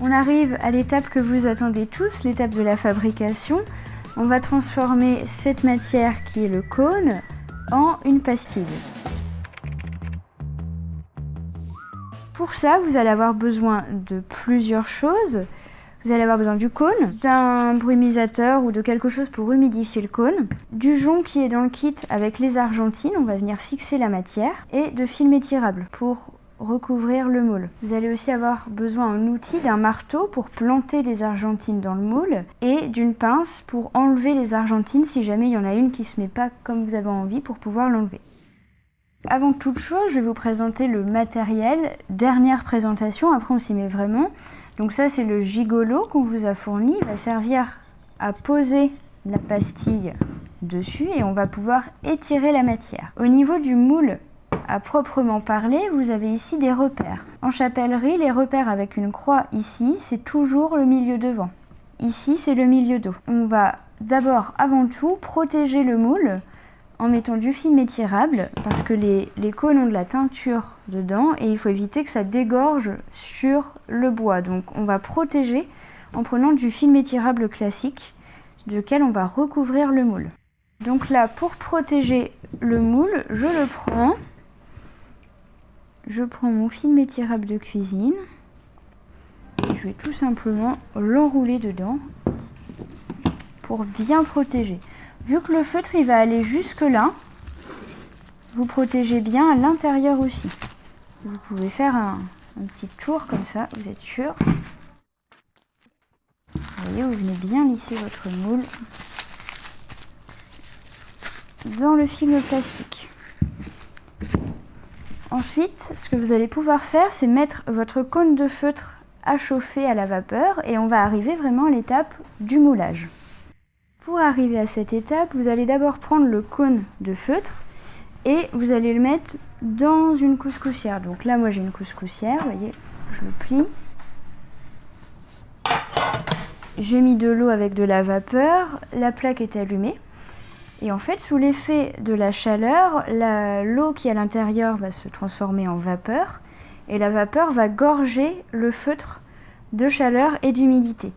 On arrive à l'étape que vous attendez tous, l'étape de la fabrication. On va transformer cette matière qui est le cône en une pastille. Pour ça, vous allez avoir besoin de plusieurs choses. Vous allez avoir besoin du cône, d'un brumisateur ou de quelque chose pour humidifier le cône, du jonc qui est dans le kit avec les argentines, on va venir fixer la matière, et de film étirable pour recouvrir le moule. Vous allez aussi avoir besoin en outil d'un marteau pour planter les argentines dans le moule et d'une pince pour enlever les argentines si jamais il y en a une qui ne se met pas comme vous avez envie pour pouvoir l'enlever. Avant toute chose, je vais vous présenter le matériel. Dernière présentation, après on s'y met vraiment. Donc ça, c'est le gigolo qu'on vous a fourni. Il va servir à poser la pastille dessus et on va pouvoir étirer la matière. Au niveau du moule, à proprement parler, vous avez ici des repères. En chapellerie, les repères avec une croix ici, c'est toujours le milieu devant. Ici, c'est le milieu dos. On va d'abord, avant tout, protéger le moule en mettant du film étirable parce que les cônes ont de la teinture dedans et il faut éviter que ça dégorge sur le bois. Donc on va protéger en prenant du film étirable classique duquel on va recouvrir le moule. Donc là, pour protéger le moule, je prends mon film étirable de cuisine et je vais tout simplement l'enrouler dedans pour bien protéger. Vu que le feutre il va aller jusque là, vous protégez bien à l'intérieur aussi. Vous pouvez faire un petit tour comme ça, vous êtes sûr. Vous voyez, vous venez bien lisser votre moule dans le film plastique. Ensuite, ce que vous allez pouvoir faire, c'est mettre votre cône de feutre à chauffer à la vapeur et on va arriver vraiment à l'étape du moulage. Pour arriver à cette étape, vous allez d'abord prendre le cône de feutre et vous allez le mettre dans une couscoussière. Donc là, moi j'ai une couscoussière, vous voyez, je le plie. J'ai mis de l'eau avec de la vapeur, la plaque est allumée. Et en fait, sous l'effet de la chaleur, l'eau qui est à l'intérieur va se transformer en vapeur et la vapeur va gorger le feutre de chaleur et d'humidité.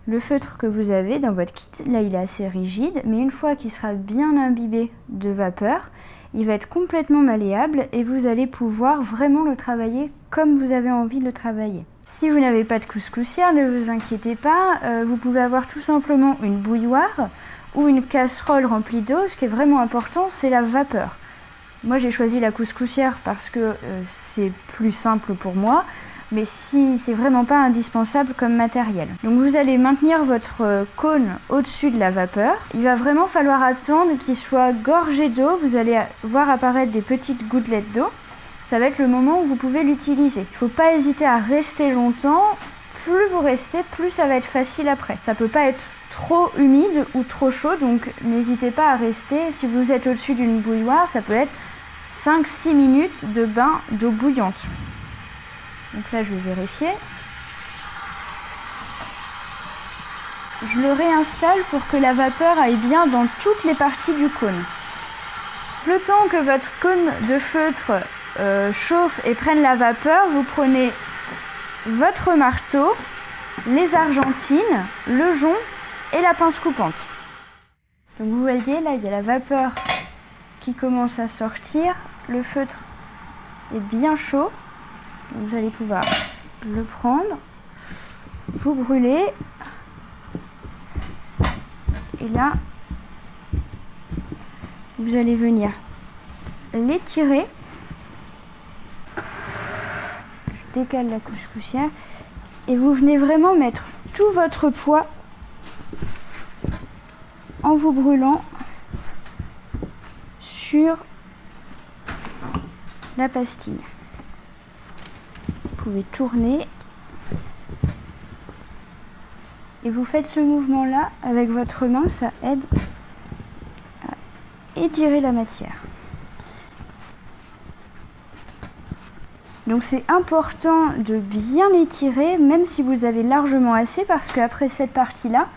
Le feutre que vous avez dans votre kit, là il est assez rigide, mais une fois qu'il sera bien imbibé de vapeur, il va être complètement malléable et vous allez pouvoir vraiment le travailler comme vous avez envie de le travailler. Si vous n'avez pas de couscoussière, ne vous inquiétez pas, vous pouvez avoir tout simplement une bouilloire ou une casserole remplie d'eau. Ce qui est vraiment important, c'est la vapeur. Moi j'ai choisi la couscoussière parce que c'est plus simple pour moi. Mais si c'est vraiment pas indispensable comme matériel. Donc vous allez maintenir votre cône au-dessus de la vapeur. Il va vraiment falloir attendre qu'il soit gorgé d'eau. Vous allez voir apparaître des petites gouttelettes d'eau. Ça va être le moment où vous pouvez l'utiliser. Il ne faut pas hésiter à rester longtemps. Plus vous restez, plus ça va être facile après. Ça peut pas être trop humide ou trop chaud, donc n'hésitez pas à rester. Si vous êtes au-dessus d'une bouilloire, ça peut être 5-6 minutes de bain d'eau bouillante. Donc là, je vais vérifier. Je le réinstalle pour que la vapeur aille bien dans toutes les parties du cône. Le temps que votre cône de feutre chauffe et prenne la vapeur, vous prenez votre marteau, les argentines, le jonc et la pince coupante. Donc vous voyez, là, il y a la vapeur qui commence à sortir. Le feutre est bien chaud. Vous allez pouvoir le prendre, vous brûler et là vous allez venir l'étirer. Je décale la couscoussière et vous venez vraiment mettre tout votre poids en vous brûlant sur la pastille. Vous pouvez tourner et vous faites ce mouvement là avec votre main, ça aide à étirer la matière. Donc c'est important de bien étirer même si vous avez largement assez parce qu'après cette partie là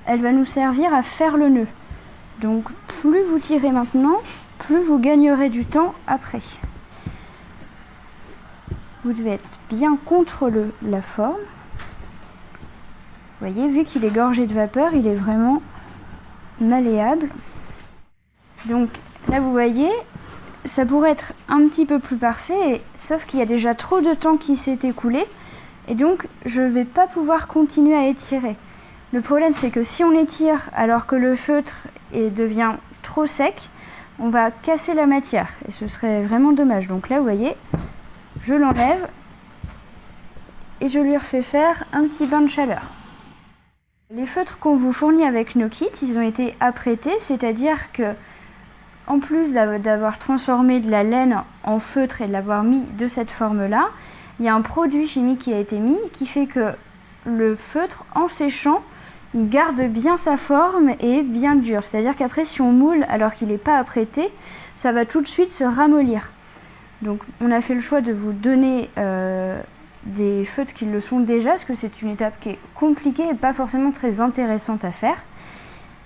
elle va nous servir à faire le nœud. Donc plus vous tirez maintenant, plus vous gagnerez du temps après. Vous devez être bien contre la forme. Vous voyez, vu qu'il est gorgé de vapeur, il est vraiment malléable. Donc là, vous voyez, ça pourrait être un petit peu plus parfait, sauf qu'il y a déjà trop de temps qui s'est écoulé, et donc je ne vais pas pouvoir continuer à étirer. Le problème, c'est que si on étire alors que le feutre devient trop sec, on va casser la matière, et ce serait vraiment dommage. Donc là, vous voyez, je l'enlève, et je lui refais faire un petit bain de chaleur. Les feutres qu'on vous fournit avec nos kits, ils ont été apprêtés, c'est-à-dire que en plus d'avoir transformé de la laine en feutre et de l'avoir mis de cette forme-là, il y a un produit chimique qui a été mis qui fait que le feutre, en séchant, il garde bien sa forme et est bien dur. C'est-à-dire qu'après, si on moule alors qu'il n'est pas apprêté, ça va tout de suite se ramollir. Donc on a fait le choix de vous donner des feutres qui le sont déjà, parce que c'est une étape qui est compliquée et pas forcément très intéressante à faire.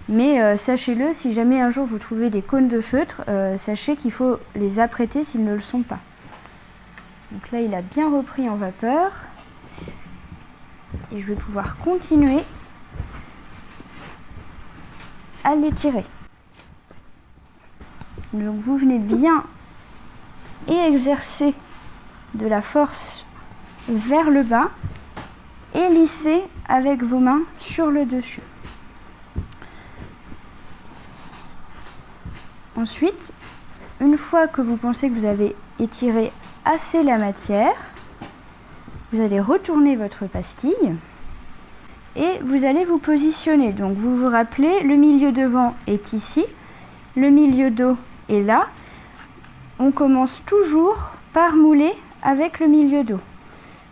Mais sachez-le, si jamais un jour vous trouvez des cônes de feutre, sachez qu'il faut les apprêter s'ils ne le sont pas. Donc là, il a bien repris en vapeur. Et je vais pouvoir continuer à l'étirer. Donc vous venez bien et exercer de la force vers le bas et lisser avec vos mains sur le dessus. Ensuite, une fois que vous pensez que vous avez étiré assez la matière, vous allez retourner votre pastille et vous allez vous positionner. Donc vous vous rappelez, le milieu devant est ici, le milieu dos est là. On commence toujours par mouler avec le milieu dos.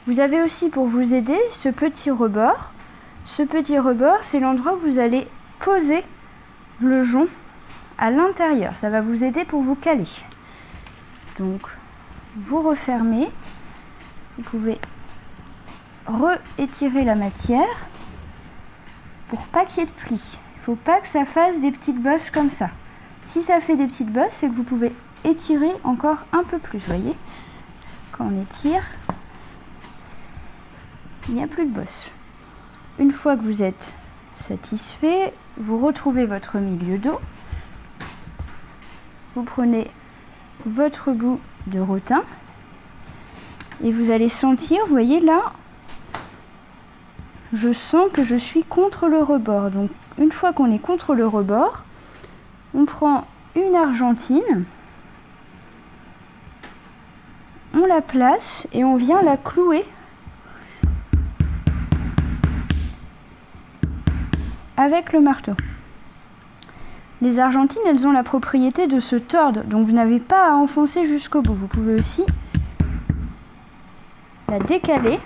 Vous avez aussi, pour vous aider, ce petit rebord. Ce petit rebord, c'est l'endroit où vous allez poser le jonc à l'intérieur. Ça va vous aider pour vous caler. Donc, vous refermez. Vous pouvez re-étirer la matière pour pas qu'il y ait de plis. Il ne faut pas que ça fasse des petites bosses comme ça. Si ça fait des petites bosses, c'est que vous pouvez étirer encore un peu plus. Vous voyez, quand on étire, il n'y a plus de bosses. Une fois que vous êtes satisfait, vous retrouvez votre milieu dos. Vous prenez votre bout de rotin et vous allez sentir, vous voyez là, je sens que je suis contre le rebord. Donc une fois qu'on est contre le rebord, on prend une argentine, on la place et on vient la clouer avec le marteau. Les argentines, elles ont la propriété de se tordre, donc vous n'avez pas à enfoncer jusqu'au bout. Vous pouvez aussi la décaler.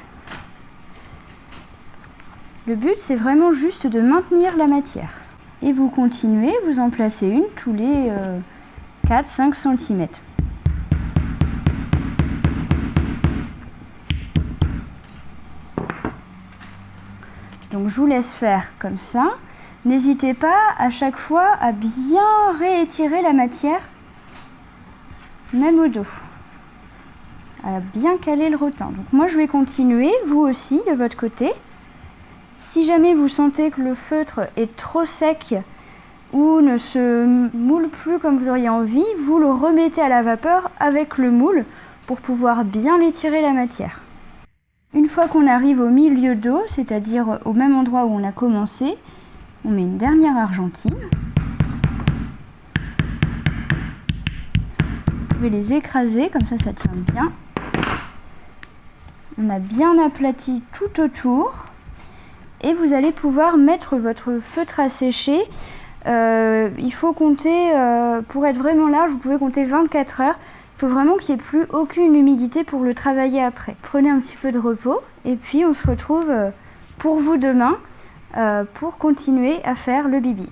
Le but, c'est vraiment juste de maintenir la matière. Et vous continuez, vous en placez une tous les 4-5 cm. Donc je vous laisse faire comme ça. N'hésitez pas à chaque fois à bien réétirer la matière, même au dos, à bien caler le rotin. Donc moi je vais continuer, vous aussi de votre côté. Si jamais vous sentez que le feutre est trop sec ou ne se moule plus comme vous auriez envie, vous le remettez à la vapeur avec le moule pour pouvoir bien étirer la matière. Une fois qu'on arrive au milieu dos, c'est-à-dire au même endroit où on a commencé, on met une dernière argentine. Vous pouvez les écraser, comme ça, ça tient bien. On a bien aplati tout autour. Et vous allez pouvoir mettre votre feutre à sécher. Il faut compter, pour être vraiment large, vous pouvez compter 24 heures. Il faut vraiment qu'il n'y ait plus aucune humidité pour le travailler après. Prenez un petit peu de repos et puis on se retrouve pour vous demain pour continuer à faire le bibi.